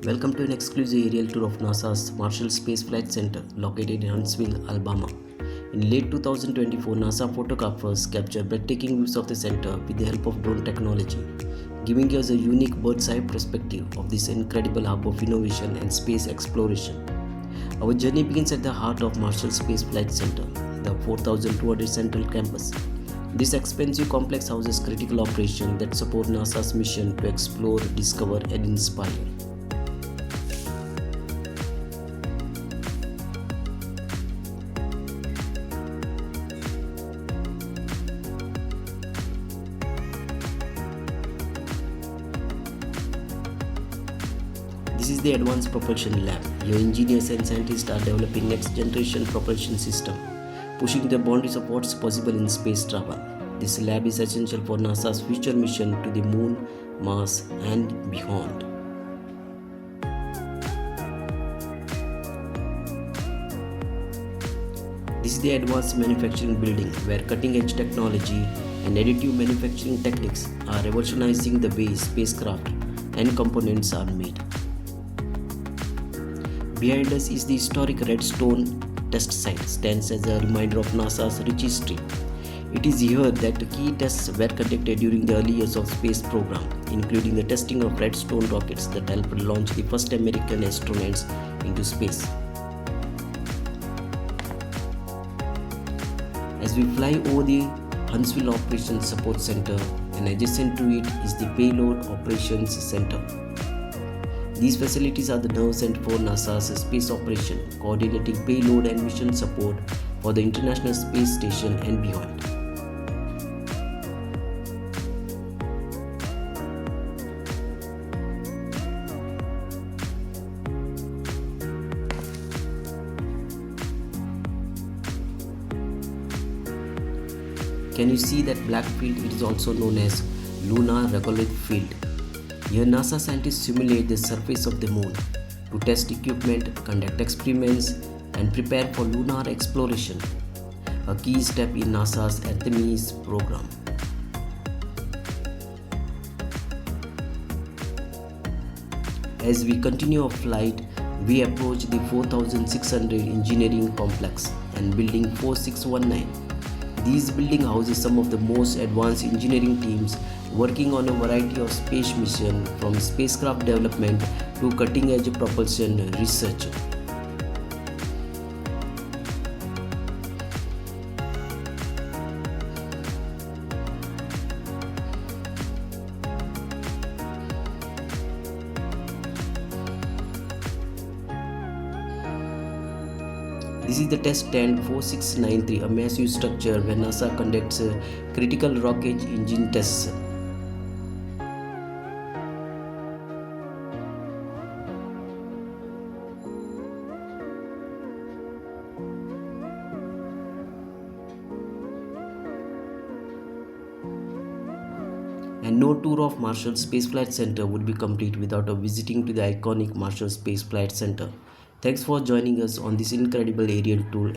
Welcome to an exclusive aerial tour of NASA's Marshall Space Flight Center located in Huntsville, Alabama. In late 2024, NASA photographers captured breathtaking views of the center with the help of drone technology, giving us a unique bird's-eye perspective of this incredible hub of innovation and space exploration. Our journey begins at the heart of Marshall Space Flight Center, the 4,200 central campus. This expensive complex houses critical operations that support NASA's mission to explore, discover, and inspire. This is the Advanced Propulsion Lab. Your engineers and scientists are developing next-generation propulsion system, pushing the boundaries of what's possible in space travel. This lab is essential for NASA's future mission to the Moon, Mars, and beyond. This is the Advanced Manufacturing Building, where cutting-edge technology and additive manufacturing techniques are revolutionizing the way spacecraft and components are made. Behind us is the historic Redstone test site, stands as a reminder of NASA's rich history. It is here that key tests were conducted during the early years of space program, including the testing of Redstone rockets that helped launch the first American astronauts into space. As we fly over the Huntsville Operations Support Center, and adjacent to it is the Payload Operations Center. These facilities are the nerve center for NASA's space operation, coordinating payload and mission support for the International Space Station and beyond. Can you see that black field? It is also known as Lunar Regolith field. Here NASA scientists simulate the surface of the moon to test equipment, conduct experiments, and prepare for lunar exploration, a key step in NASA's Artemis program. As we continue our flight, we approach the 4600 engineering complex and building 4619. These building houses some of the most advanced engineering teams working on a variety of space missions, from spacecraft development to cutting-edge propulsion research. This is the test stand 4693, a massive structure where NASA conducts critical rocket engine tests. And no tour of Marshall Space Flight Center would be complete without a visiting to the iconic Marshall Space Flight Center. Thanks for joining us on this incredible aerial tour.